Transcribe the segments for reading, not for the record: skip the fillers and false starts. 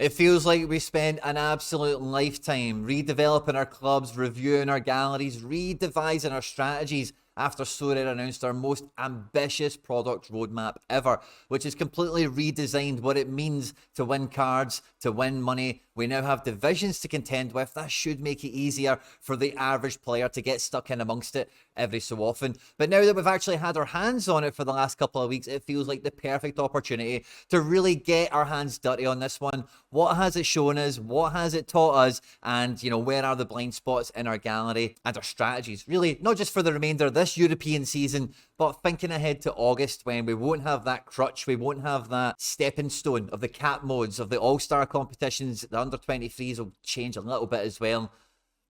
It feels like we spent an absolute lifetime redeveloping our clubs, reviewing our galleries, redevising our strategies after Sorare announced our most ambitious product roadmap ever, which has completely redesigned what it means to win cards, to win money. We now have divisions to contend with. That should make it easier for the average player to get stuck in amongst it every so often. But now that we've actually had our hands on it for the last couple of weeks, it feels like the perfect opportunity to really get our hands dirty on this one. What has it shown us? What has it taught us? And, where are the blind spots in our gallery and our strategies? Really, not just for the remainder of this European season, but thinking ahead to August when we won't have that crutch, we won't have that stepping stone of the cap modes, of the all-star competitions. The under-23s will change a little bit as well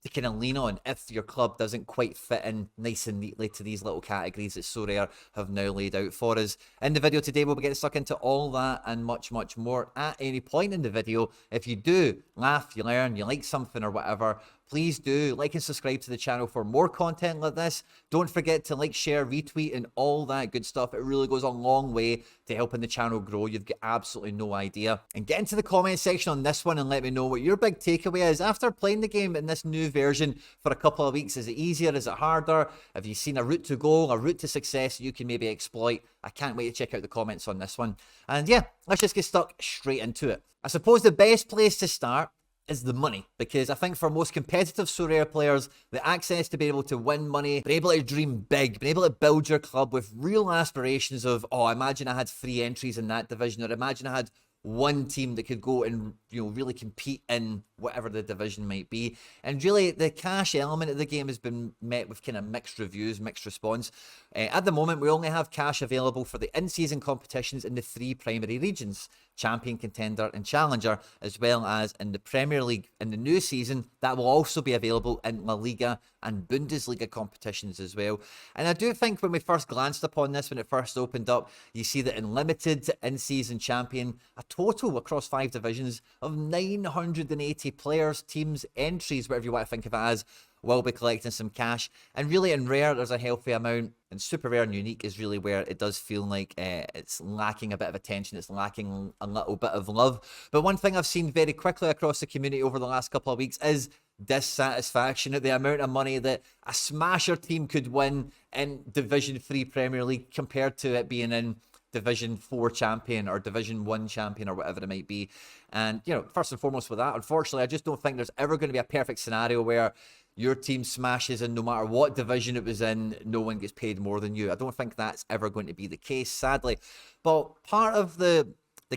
to kind of lean on if your club doesn't quite fit in nice and neatly to these little categories that Sorare have now laid out for us. In the video today, we'll be getting stuck into all that and much, much more. At any point in the video, if you do laugh, you learn, you like something or whatever, please do like and subscribe to the channel for more content like this. Don't forget to like, share, retweet, and all that good stuff. It really goes a long way to helping the channel grow. You've got absolutely no idea. And get into the comment section on this one and let me know what your big takeaway is after playing the game in this new version for a couple of weeks. Is it easier? Is it harder? Have you seen a route to goal, a route to success you can maybe exploit? I can't wait to check out the comments on this one. And yeah, let's just get stuck straight into it. I suppose the best place to start is the money, because I think for most competitive Sorare players, the access to be able to win money, being able to dream big, being able to build your club with real aspirations of, oh, imagine I had 3 entries in that division, or imagine I had one team that could go and really compete in whatever the division might be. And really the cash element of the game has been met with kind of mixed reviews, mixed response. At the moment, we only have cash available for the in-season competitions in the 3 primary regions: champion, contender, and challenger, as well as in the Premier League. In the new season, that will also be available in La Liga and Bundesliga competitions as well. And I do think when we first glanced upon this, when it first opened up, you see that in limited in-season champion, a total across 5 divisions of 980 players, teams, entries, whatever you want to think of it as, will be collecting some cash. And really in rare, there's a healthy amount. And super rare and unique is really where it does feel like it's lacking a bit of attention. It's lacking a little bit of love. But one thing I've seen very quickly across the community over the last couple of weeks is dissatisfaction at the amount of money that a smasher team could win in Division 3 Premier League compared to it being in Division 4 champion or Division 1 champion or whatever it might be. And, first and foremost with that, unfortunately, I just don't think there's ever going to be a perfect scenario where your team smashes and no matter what division it was in, no one gets paid more than you. I don't think that's ever going to be the case, sadly. But part of the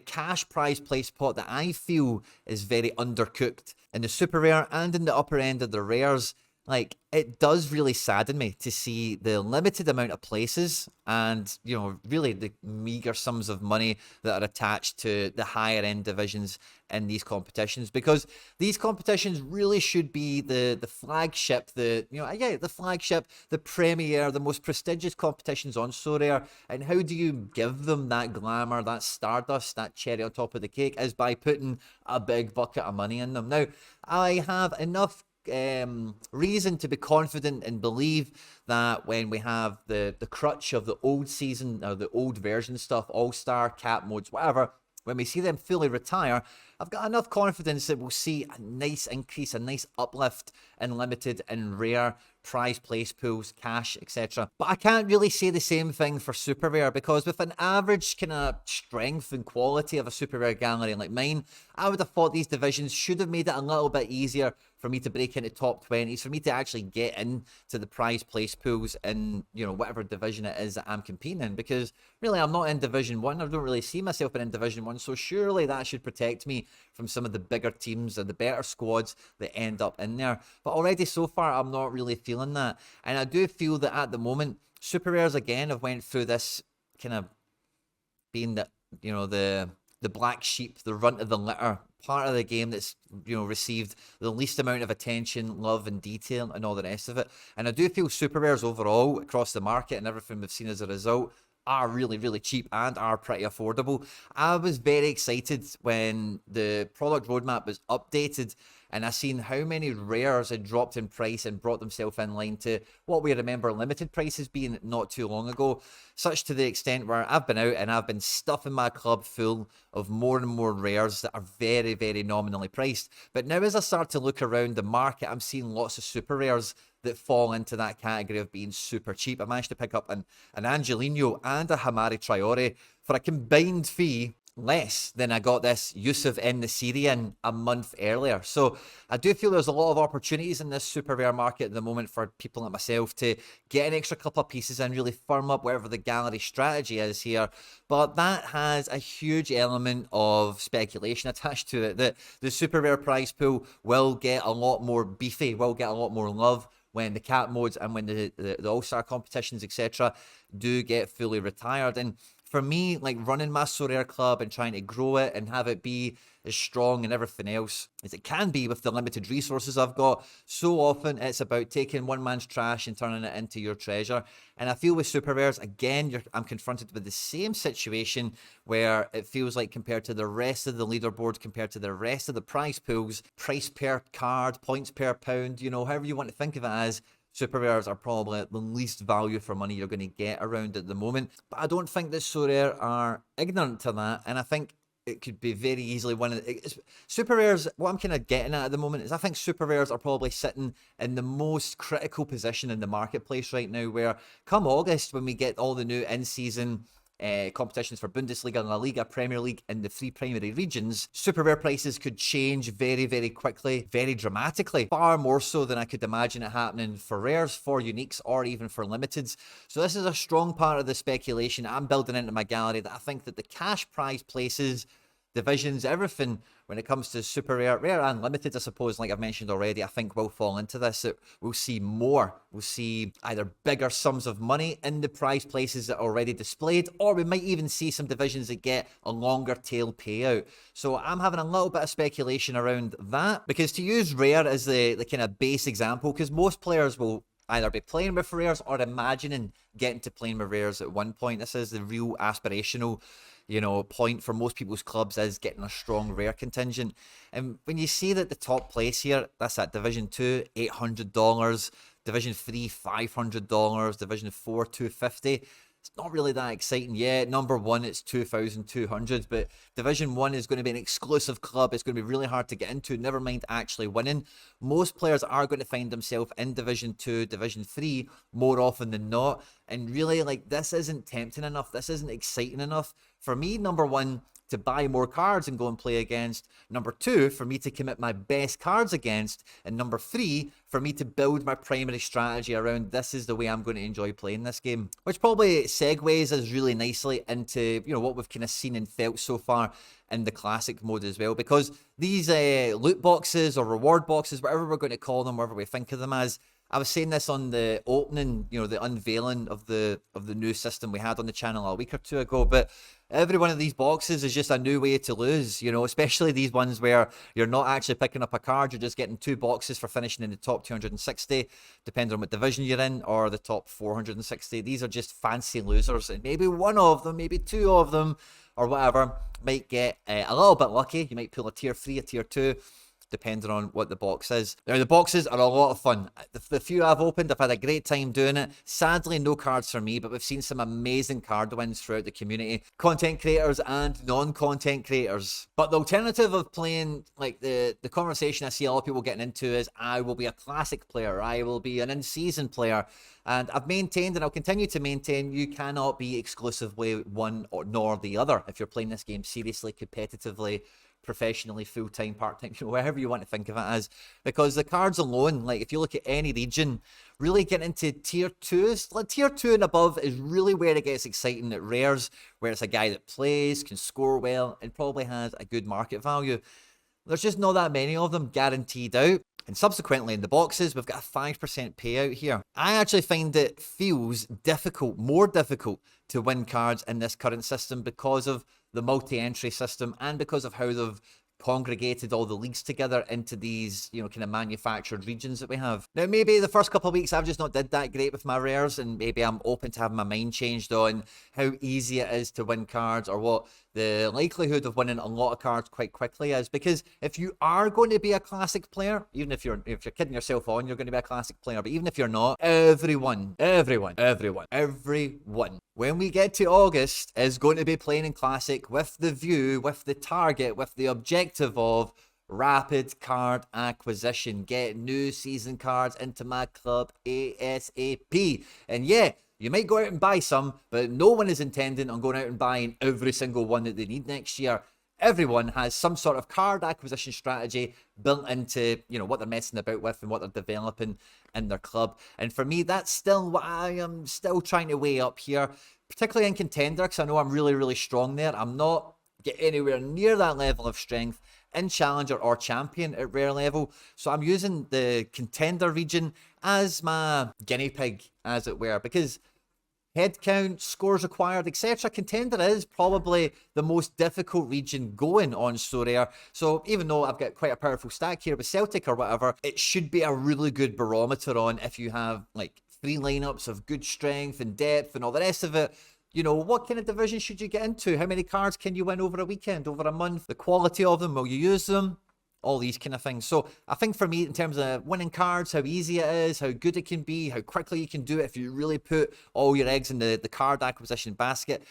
cash prize place pot that I feel is very undercooked in the super rare and in the upper end of the rares, like, it does really sadden me to see the limited amount of places and, really the meager sums of money that are attached to the higher end divisions in these competitions, because these competitions really should be the flagship, the flagship, the premier, the most prestigious competitions on Sorare. And how do you give them that glamour, that stardust, that cherry on top of the cake, is by putting a big bucket of money in them. Now, I have enough reason to be confident and believe that when we have the crutch of the old season or the old version stuff, all-star, cap modes, whatever, when we see them fully retire, I've got enough confidence that we'll see a nice increase, a nice uplift in limited and rare prize place pools, cash, etc. But I can't really say the same thing for super rare, because with an average kind of strength and quality of a super rare gallery like mine, I would have thought these divisions should have made it a little bit easier for me to break into top 20s, for me to actually get into the prize place pools in, whatever division it is that I'm competing in, because really I'm not in Division 1. I don't really see myself in Division 1, so surely that should protect me from some of the bigger teams or the better squads that end up in there. But already so far, I'm not really feeling that. And I do feel that at the moment, super rares again have went through this kind of being the black sheep, the runt of the litter, part of the game that's received the least amount of attention, love, and detail, and all the rest of it. And I do feel super rares overall across the market and everything we've seen as a result are really, really cheap and are pretty affordable. I was very excited when the product roadmap was updated and I seen how many rares had dropped in price and brought themselves in line to what we remember limited prices being not too long ago, such to the extent where I've been out and I've been stuffing my club full of more and more rares that are very, very nominally priced. But now as I start to look around the market, I'm seeing lots of super rares that fall into that category of being super cheap. I managed to pick up an Angelino and a Hamari Traore for a combined fee less than I got this Yusuf in the Syrian a month earlier. So I do feel there's a lot of opportunities in this super rare market at the moment for people like myself to get an extra couple of pieces and really firm up whatever the gallery strategy is here. But that has a huge element of speculation attached to it, that the super rare prize pool will get a lot more beefy, will get a lot more love when the cap modes and when the all-star competitions, etc., do get fully retired. And for me, like running my Sorare club and trying to grow it and have it be as strong and everything else as it can be with the limited resources I've got, so often it's about taking one man's trash and turning it into your treasure. And I feel with super rares, again, I'm confronted with the same situation where it feels like compared to the rest of the leaderboard, compared to the rest of the prize pools, price per card, points per pound, you know, however you want to think of it as, super rares are probably the least value for money you're going to get around at the moment. But I don't think that Sorare are ignorant to that, and I think it could be very easily one of the, super rares. What I'm kind of getting at the moment is I think super rares are probably sitting in the most critical position in the marketplace right now, where come August, when we get all the new in-season competitions for Bundesliga, La Liga, Premier League, and the 3 primary regions, super rare prices could change very, very quickly, very dramatically, far more so than I could imagine it happening for rares, for uniques, or even for limiteds. So this is a strong part of the speculation I'm building into my gallery, that I think that the cash prize places, divisions, everything when it comes to super rare, rare and limited, I suppose, like I've mentioned already, I think will fall into this. We'll see more. We'll see either bigger sums of money in the prize places that are already displayed, or we might even see some divisions that get a longer tail payout. So I'm having a little bit of speculation around that, because to use rare as the kind of base example, because most players will either be playing with rares or imagining getting to playing with rares at one point. This is the real aspirational, you know, point for most people's clubs, is getting a strong rare contingent. And when you see that the top place here, that's at Division 2, $800, Division 3, $500, Division 4, $250. It's not really that exciting yet. Number 1, it's 2,200, but Division 1 is going to be an exclusive club. It's going to be really hard to get into, never mind actually winning. Most players are going to find themselves in Division 2, Division 3 more often than not. And really, like, this isn't tempting enough. This isn't exciting enough. For me, number 1, to buy more cards and go and play against. Number 2, for me to commit my best cards against. And number 3, for me to build my primary strategy around, this is the way I'm going to enjoy playing this game. Which probably segues us really nicely into, you know, what we've kind of seen and felt so far in the classic mode as well. Because these loot boxes or reward boxes, whatever we're going to call them, whatever we think of them as, I was saying this on the opening, you know, the unveiling of the new system we had on the channel a week or 2 ago, but every one of these boxes is just a new way to lose, you know, especially these ones where you're not actually picking up a card, you're just getting 2 boxes for finishing in the top 260, depending on what division you're in, or the top 460. These are just fancy losers, and maybe one of them, maybe 2 of them, or whatever, might get a little bit lucky. You might pull a tier 3, a tier 2, depending on what the box is. Now, the boxes are a lot of fun. The few I've opened, I've had a great time doing it. Sadly, no cards for me, but we've seen some amazing card wins throughout the community. Content creators and non-content creators. But the alternative of playing, like the conversation I see a lot of people getting into is, I will be a classic player, I will be an in-season player. And I've maintained, and I'll continue to maintain, you cannot be exclusively one or nor the other if you're playing this game seriously, competitively, professionally, full-time, part-time, you know, whatever you want to think of it as. Because the cards alone, like if you look at any region, really getting into tier 2s, like tier 2 and above is really where it gets exciting at rares, where it's a guy that plays, can score well, and probably has a good market value. There's just not that many of them guaranteed out. And subsequently in the boxes, we've got a 5% payout here. I actually find it feels difficult, more difficult to win cards in this current system because of the multi-entry system and because of how they've congregated all the leagues together into these, you know, kind of manufactured regions that we have. Now, maybe the first couple of weeks I've just not did that great with my rares, and maybe I'm open to having my mind changed on how easy it is to win cards, or what the likelihood of winning a lot of cards quite quickly is. Because if you are going to be a classic player, even if you're kidding yourself on, you're going to be a classic player, but even if you're not, everyone, when we get to August, is going to be playing in Classic with the view, with the target, with the objective of rapid card acquisition. Get new season cards into my club ASAP. And yeah, you might go out and buy some, but no one is intending on going out and buying every single one that they need next year. Everyone has some sort of card acquisition strategy built into, you know, what they're messing about with and what they're developing in their club. And for me, that's still what I am still trying to weigh up here, particularly in Contender, because I know I'm really, really strong there. I'm not getting anywhere near that level of strength in Challenger or Champion at rare level. So I'm using the Contender region as my guinea pig, as it were, because head count, scores acquired, etc. Contender is probably the most difficult region going on Sorare. So even though I've got quite a powerful stack here with Celtic or whatever, it should be a really good barometer on if you have like 3 lineups of good strength and depth and all the rest of it. You know, what kind of division should you get into? How many cards can you win over a weekend, over a month? The quality of them, will you use them? All these kind of things. So I think for me, in terms of winning cards, how easy it is, how good it can be, how quickly you can do it if you really put all your eggs in the card acquisition basket,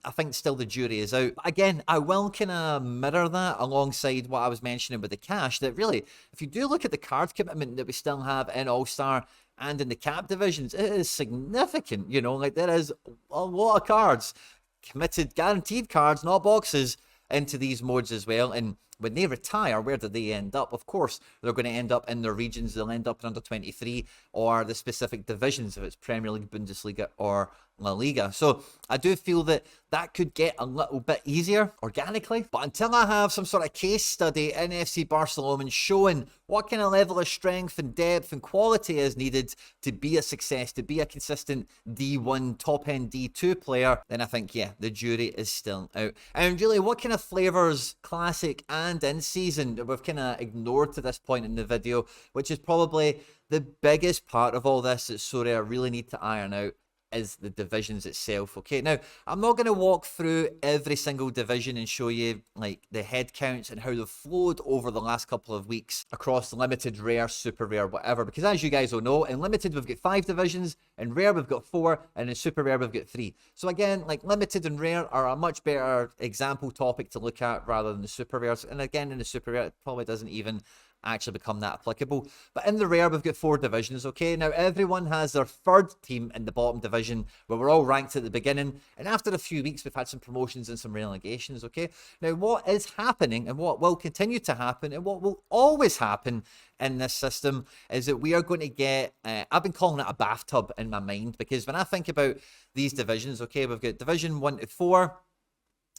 I think still the jury is out. But again, I will kind of mirror that alongside what I was mentioning with the cash, that really, if you do look at the card commitment that we still have in All-Star and in the cap divisions, it is significant. You know, like there is a lot of cards, committed, guaranteed cards, not boxes, into these modes as well. And when they retire, where do they end up? Of course, they're going to end up in their regions. They'll end up in under 23 or the specific divisions, if it's Premier League, Bundesliga, or La Liga. So I do feel that that could get a little bit easier organically. But until I have some sort of case study in FC Barcelona showing what kind of level of strength and depth and quality is needed to be a success, to be a consistent D1, top-end D2 player, then I think, yeah, the jury is still out. And really, what kind of flavours, classic and in-season, that we've kind of ignored to this point in the video, which is probably the biggest part of all this that Sorare really need to iron out, is the divisions itself. Okay, now I'm not going to walk through every single division and show you like the head counts and how they've flowed over the last couple of weeks across limited, rare, super rare, whatever, because as you guys will know, in limited we've got 5 divisions, in rare we've got 4, and in super rare we've got 3. So again, like limited and rare are a much better example topic to look at rather than the super rares. And again, in the super rare, it probably doesn't even actually become that applicable. But in the rare, we've got 4 divisions. Okay, now everyone has their third team in the bottom division, where we're all ranked at the beginning, and after a few weeks we've had some promotions and some relegations. Okay, now what is happening, and what will continue to happen, and what will always happen in this system, is that we are going to get, I've been calling it a bathtub in my mind, because when I think about these divisions, okay, we've got division 1 to 4,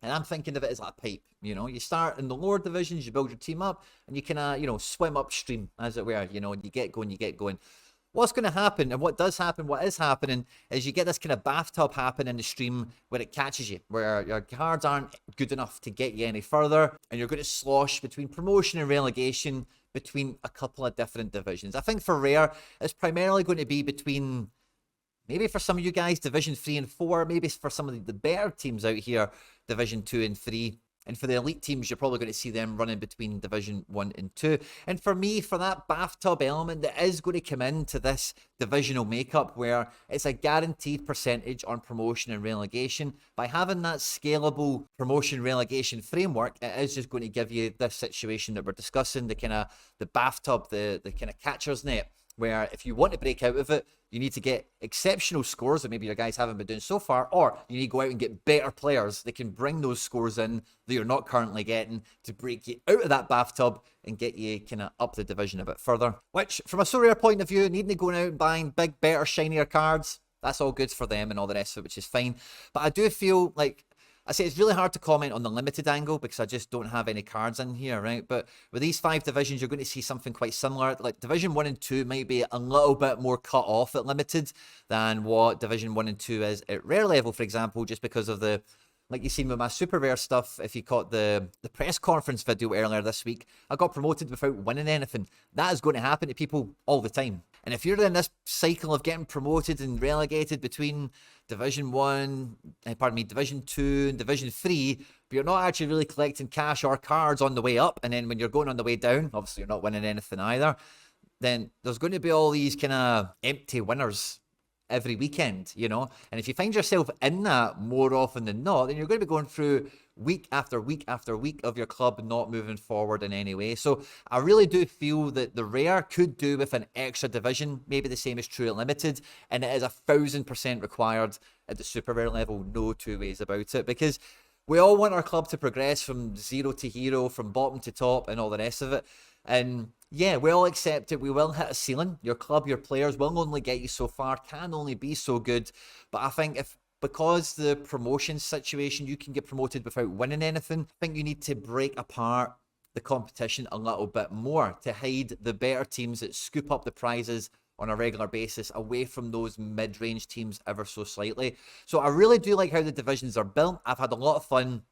and I'm thinking of it as like a pipe. You know, you start in the lower divisions, you build your team up, and you can, you know, swim upstream, as it were, you know, and you get going. What's going to happen, and what does happen, what is happening, is you get this kind of bathtub happen in the stream where it catches you, where your cards aren't good enough to get you any further, and you're going to slosh between promotion and relegation between a couple of different divisions. I think for rare, it's primarily going to be between, maybe for some of you guys, Division 3 and 4. Maybe for some of the better teams out here, Division 2 and 3. And for the elite teams, you're probably going to see them running between Division 1 and 2. And for me, for that bathtub element that is going to come into this divisional makeup, where it's a guaranteed percentage on promotion and relegation, by having that scalable promotion relegation framework, it is just going to give you this situation that we're discussing, the kind of the bathtub, the kind of catcher's net, where if you want to break out of it, you need to get exceptional scores that maybe your guys haven't been doing so far, or you need to go out and get better players that can bring those scores in that you're not currently getting to break you out of that bathtub and get you kind of up the division a bit further. Which, from a Sorare point of view, needing to go out and buying big, better, shinier cards, that's all good for them and all the rest of it, which is fine. But I do feel like, I say it's really hard to comment on the limited angle because I just don't have any cards in here, right? But with these 5 divisions, you're going to see something quite similar. Like Division 1 and 2 might be a little bit more cut off at limited than what Division 1 and 2 is at rare level, for example, just because of the like you seen with my super rare stuff, if you caught the press conference video earlier this week, I got promoted without winning anything. That is going to happen to people all the time. And if you're in this cycle of getting promoted and relegated between Division 1, Division 2 and Division 3, but you're not actually really collecting cash or cards on the way up, and then when you're going on the way down, obviously you're not winning anything either, then there's going to be all these kind of empty winners every weekend, you know? And if you find yourself in that more often than not, then you're going to be going through week after week after week of your club not moving forward in any way. So I really do feel that the rare could do with an extra division, maybe the same is true at limited, and it is 1000% required at the super rare level, no two ways about it, because we all want our club to progress from zero to hero, from bottom to top and all the rest of it. And yeah, we all accept it. We will hit a ceiling. Your club, your players will only get you so far, can only be so good. But I think because the promotion situation, you can get promoted without winning anything, I think you need to break apart the competition a little bit more to hide the better teams that scoop up the prizes on a regular basis away from those mid-range teams ever so slightly. So I really do like how the divisions are built. I've had a lot of fun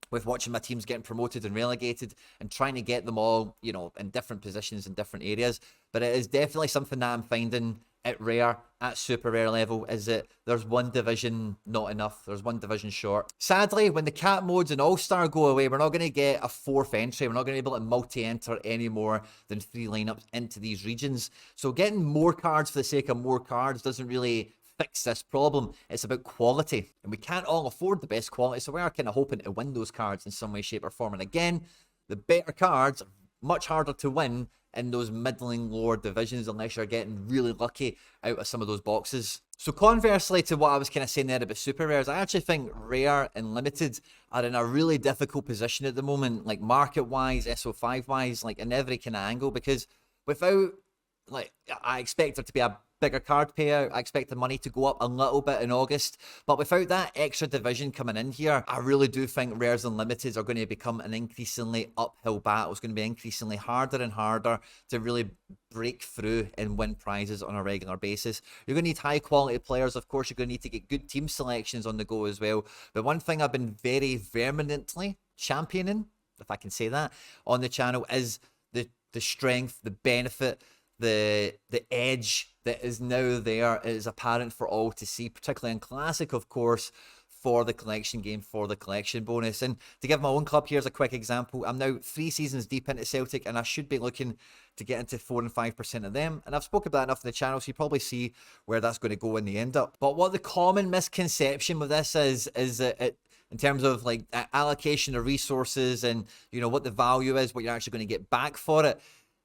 with watching my teams getting promoted and relegated and trying to get them all, you know, in different positions in different areas. But it is definitely something that I'm finding at rare, at super rare level, is that there's one division not enough. There's one division short. Sadly, when the cat modes and all-star go away, we're not going to get a fourth entry. We're not going to be able to multi-enter any more than 3 lineups into these regions. So getting more cards for the sake of more cards doesn't really fix this problem. It's about quality, and we can't all afford the best quality, so we are kind of hoping to win those cards in some way, shape or form. And again, the better cards are much harder to win in those middling lower divisions unless you're getting really lucky out of some of those boxes. So conversely to what I was kind of saying there about super rares, I actually think rare and limited are in a really difficult position at the moment, like market wise, SO5 wise, like in every kind of angle, because without, like, I expect there to be a bigger card payout. I expect the money to go up a little bit in August, but without that extra division coming in here, I really do think rares and limiteds are going to become an increasingly uphill battle. It's going to be increasingly harder and harder to really break through and win prizes on a regular basis. You're going to need high quality players. Of course, you're going to need to get good team selections on the go as well. But one thing I've been very vehemently championing, if I can say that, on the channel is the strength, the benefit, the edge that is now there. It is apparent for all to see, particularly in Classic, of course, for the collection game, for the collection bonus. And to give my own club here as a quick example, I'm now 3 seasons deep into Celtic, and I should be looking to get into 4 and 5% of them. And I've spoken about that enough in the channel, so you probably see where that's going to go in the end up. But what the common misconception with this is that in terms of like allocation of resources and, you know, what the value is, what you're actually going to get back for it,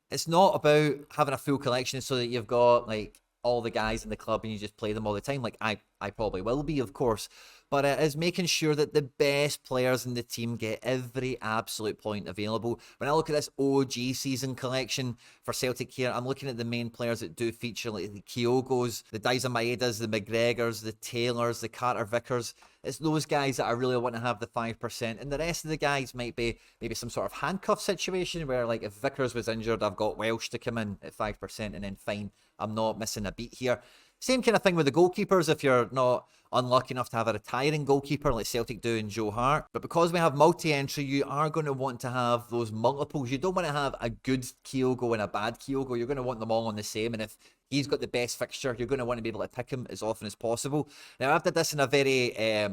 it's not about having a full collection so that you've got like all the guys in the club and you just play them all the time. Like I probably will be, of course, but it is making sure that the best players in the team get every absolute point available. When I look at this OG season collection for Celtic here, I'm looking at the main players that do feature, like the Kyogos, the Daiza Maedas, the McGregors, the Taylors, the Carter Vickers. It's those guys that I really want to have the 5%, and the rest of the guys might be maybe some sort of handcuff situation where, like, if Vickers was injured, I've got Welsh to come in at 5%, and then fine, I'm not missing a beat here. Same kind of thing with the goalkeepers if you're not unlucky enough to have a retiring goalkeeper like Celtic do in Joe Hart. But because we have multi-entry, you are going to want to have those multiples. You don't want to have a good Kyogo and a bad Kyogo. You're going to want them all on the same. And if he's got the best fixture, you're going to want to be able to pick him as often as possible. Now, I've did this in a very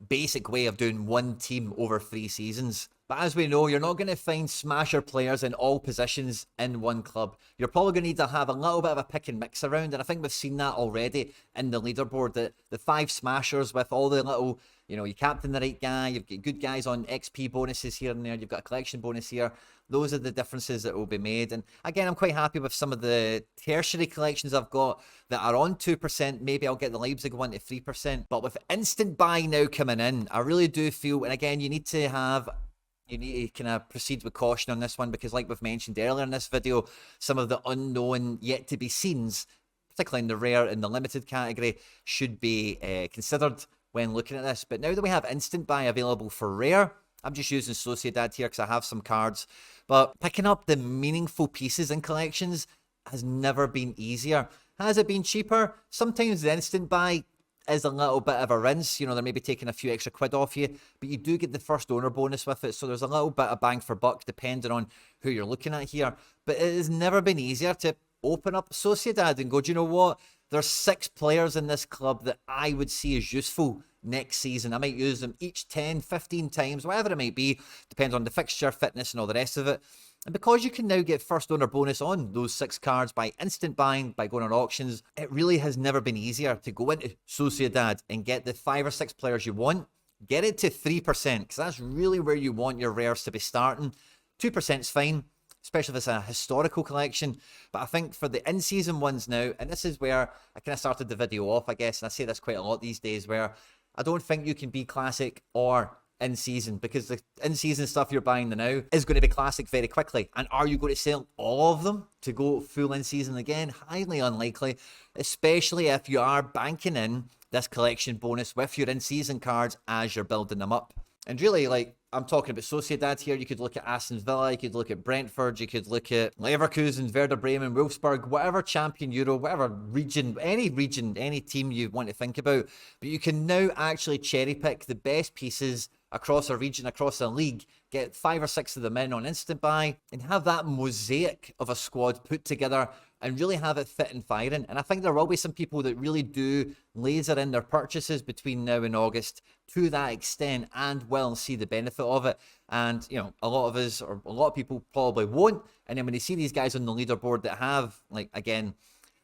basic way of doing one team over 3 seasons. But as we know, you're not going to find smasher players in all positions in one club. You're probably going to need to have a little bit of a pick and mix around. And I think we've seen that already in the leaderboard, that the 5 smashers with all the little, you know, you captain the right guy, you've got good guys on XP bonuses here and there, you've got a collection bonus here. Those are the differences that will be made. And again, I'm quite happy with some of the tertiary collections I've got that are on 2%. Maybe I'll get the Leipzig one to 3%. But with instant buy now coming in, I really do feel, and again, you need to kind of proceed with caution on this one, because like we've mentioned earlier in this video, some of the unknown yet to be seens, particularly in the rare and the limited category, should be considered when looking at this. But now that we have instant buy available for rare, I'm just using Sociedad here because I have some cards, but picking up the meaningful pieces in collections has never been easier. Has it been cheaper? Sometimes the instant buy is a little bit of a rinse. You know, they're maybe taking a few extra quid off you, but you do get the first owner bonus with it. So there's a little bit of bang for buck depending on who you're looking at here. But it has never been easier to open up Sociedad and go, do you know what? There's 6 players in this club that I would see as useful next season. I might use them each 10, 15 times, whatever it might be. Depends on the fixture, fitness, and all the rest of it. And because you can now get first owner bonus on those 6 cards by instant buying, by going on auctions, it really has never been easier to go into Sociedad and get the 5 or 6 players you want. Get it to 3%, because that's really where you want your rares to be starting. 2% is fine, especially if it's a historical collection. But I think for the in-season ones now, and this is where I kind of started the video off, I guess, and I say this quite a lot these days, where I don't think you can be classic or in-season, because the in-season stuff you're buying now is going to be classic very quickly. And are you going to sell all of them to go full in-season again? Highly unlikely, especially if you are banking in this collection bonus with your in-season cards as you're building them up. And really, like, I'm talking about Sociedad here. You could look at Aston Villa, you could look at Brentford, you could look at Leverkusen, Werder Bremen, Wolfsburg, whatever champion Euro, whatever region, any team you want to think about. But you can now actually cherry pick the best pieces across a region, across a league, get 5 or 6 of them in on instant buy, and have that mosaic of a squad put together and really have it fit and firing. And I think there will be some people that really do laser in their purchases between now and August to that extent and will see the benefit of it. And, you know, a lot of us, or a lot of people probably won't. And then when they see these guys on the leaderboard that have, like, again,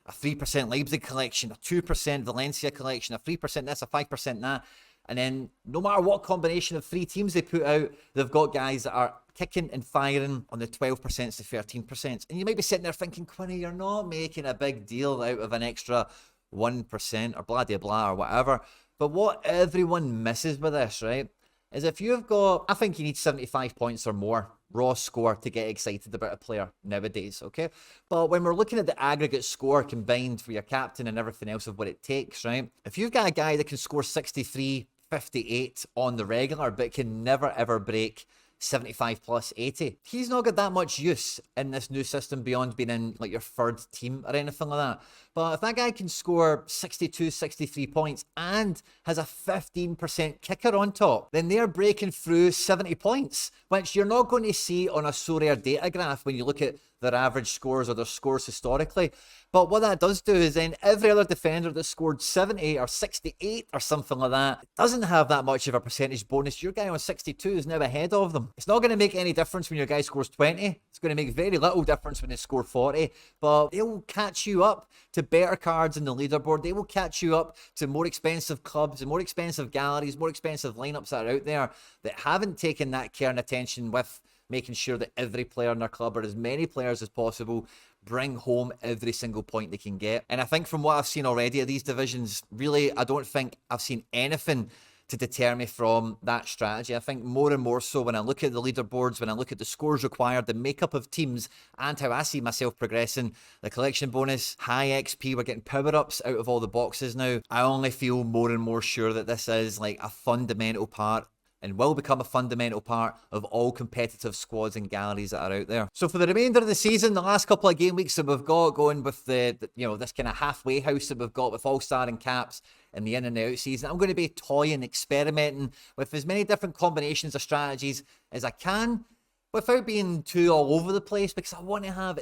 a 3% Leipzig collection, a 2% Valencia collection, a 3% this, a 5% that, and then no matter what combination of 3 teams they put out, they've got guys that are kicking and firing on the 12% to 13%. And you might be sitting there thinking, Quinny, you're not making a big deal out of an extra 1% or blah, blah, blah, or whatever. But what everyone misses with this, right, is if you've got, I think you need 75 points or more raw score to get excited about a player nowadays, okay? But when we're looking at the aggregate score combined for your captain and everything else of what it takes, right? If you've got a guy that can score 63, 58 on the regular, but can never ever break 75 plus 80, he's not got that much use in this new system beyond being in like your third team or anything like that. But if that guy can score 62, 63 points and has a 15% kicker on top, then they're breaking through 70 points, which you're not going to see on a Sorare data graph when you look at their average scores or their scores historically. But what that does do is then every other defender that scored 70 or 68 or something like that doesn't have that much of a percentage bonus. Your guy on 62 is now ahead of them. It's not going to make any difference when your guy scores 20. It's going to make very little difference when they score 40. But they will catch you up to better cards in the leaderboard. They will catch you up to more expensive clubs and more expensive galleries, more expensive lineups that are out there that haven't taken that care and attention with making sure that every player in their club, or as many players as possible, bring home every single point they can get. And I think from what I've seen already of these divisions, really, I don't think I've seen anything to deter me from that strategy. I think more and more so when I look at the leaderboards, when I look at the scores required, the makeup of teams, and how I see myself progressing, the collection bonus, high XP, we're getting power-ups out of all the boxes now. I only feel more and more sure that this is like a fundamental part and will become a fundamental part of all competitive squads and galleries that are out there. So for the remainder of the season, the last couple of game weeks that we've got going with the you know, this kind of halfway house that we've got with All-Star and Caps and the in and out season, I'm going to be toying, experimenting with as many different combinations of strategies as I can, without being too all over the place, because I want to have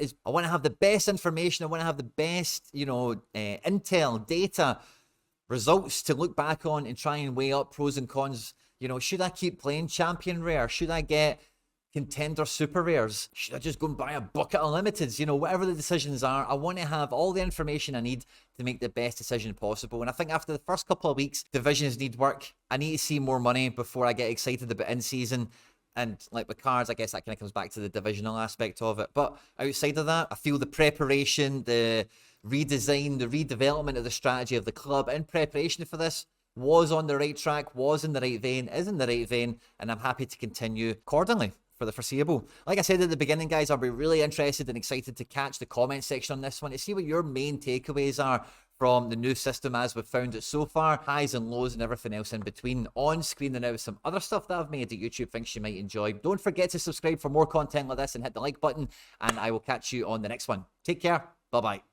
the best information. I want to have the best, you know, intel, data, results to look back on and try and weigh up pros and cons. You know, should I keep playing champion rare? Should I get contender super rares? Should I just go and buy a bucket of limiteds? You know, whatever the decisions are, I want to have all the information I need to make the best decision possible. And I think after the first couple of weeks, divisions need work. I need to see more money before I get excited about in-season. And like with cards, I guess that kind of comes back to the divisional aspect of it. But outside of that, I feel the preparation, the redesign, the redevelopment of the strategy of the club in preparation for this was on the right track, was in the right vein, is in the right vein, and I'm happy to continue accordingly for the foreseeable. Like I said at the beginning, guys, I'll be really interested and excited to catch the comment section on this one to see what your main takeaways are from the new system as we've found it so far, highs and lows and everything else in between. On screen and now some other stuff that I've made that YouTube thinks you might enjoy. Don't forget to subscribe for more content like this and hit the like button, and I will catch you on the next one. Take care. Bye-bye.